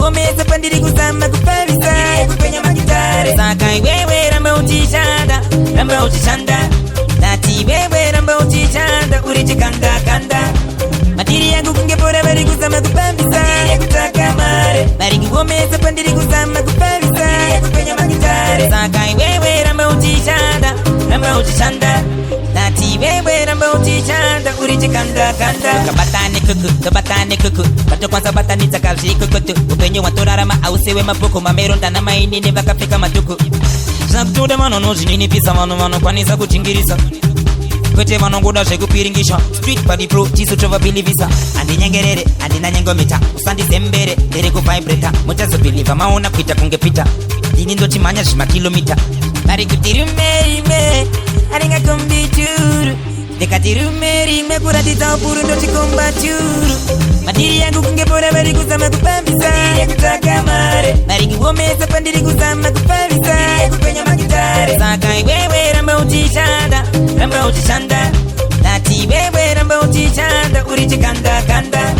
kuomesa pandiri kuzama kupavisa kupenya magitare saka wewe ramba uchishanda nati wewe ramba uchishanda urichikanda kanda matiri yangu kungepora vari kuzama kupavisa kutaka mare vari kuomesa pandiri kuzama kupavisa kupenya magitare saka wewe ramba uchishanda nati wewe ramba uchishanda urichikanda kanda kabatane kuku bato kwanza batani takavshi kukutu upenye watorarama ausewe mapuku mameronda na mainini vakapfeka maduku zvakutoda vanhu zvininipisa vanhu kwanisa kuchingirisa kwete vanongoda zvekupiringisha street body pro tisu tovabilivisa handinyengerere handina nyengomita usandizembere ndere kuvibrata muchazobhilivha maona kuita kunge pita ndini ndochimhanya zvimakilomita vari kuti rume haringakombi churu ndikati rume kuratidza upuru ndochikomba churu madiri yangu kungepora vari kuzama kupambisa kutaka mare vari kuomesa pandiri kuzama kupavisa kupenya magitare saka wewe ramba uchishanda nati wewe ramba uchishanda urichikanda kanda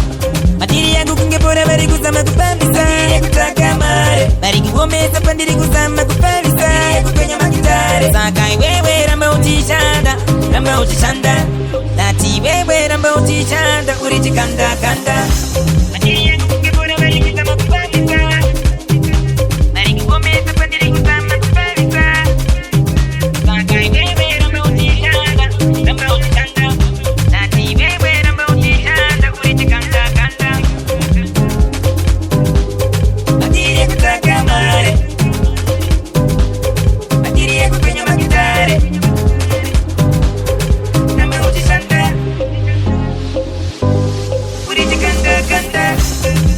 madiri yangu kungepora vari kuzama kupambisa kutaka mare vari kuomesa pandiri kuzama kupavisa kupenya magitare saka wewe ramba uchishanda nati wewe ramba uchishanda urichikanda kanda madiri yangu kungepora vari kuzama kupavisa vari kuomesa pandiri kuzama kupavisa saka wewe ramba uchishanda nati wewe ramba uchishanda urichikanda kanda madiri yakutaka mare madiri yakupenya magitare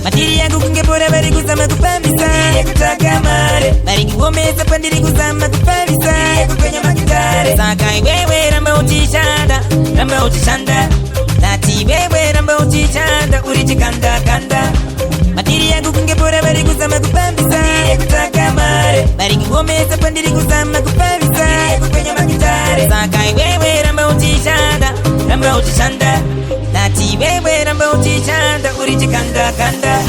matiri yangu kungepora vari kuzama kupambisa kutaka mare vari kuomesa pandiri kuzama kupavisa kupenya magitare saka wewe ramba uchishanda nati wewe ramba uchishanda urichikanda kanda matiri yangu kungepora vari kuzama kupambisa kutaka mare vari kuomesa pandiri kuzama kupavisa kupenya magitare saka wewe ramba uchishanda nati wewe ramba uchishanda urichikanda kanda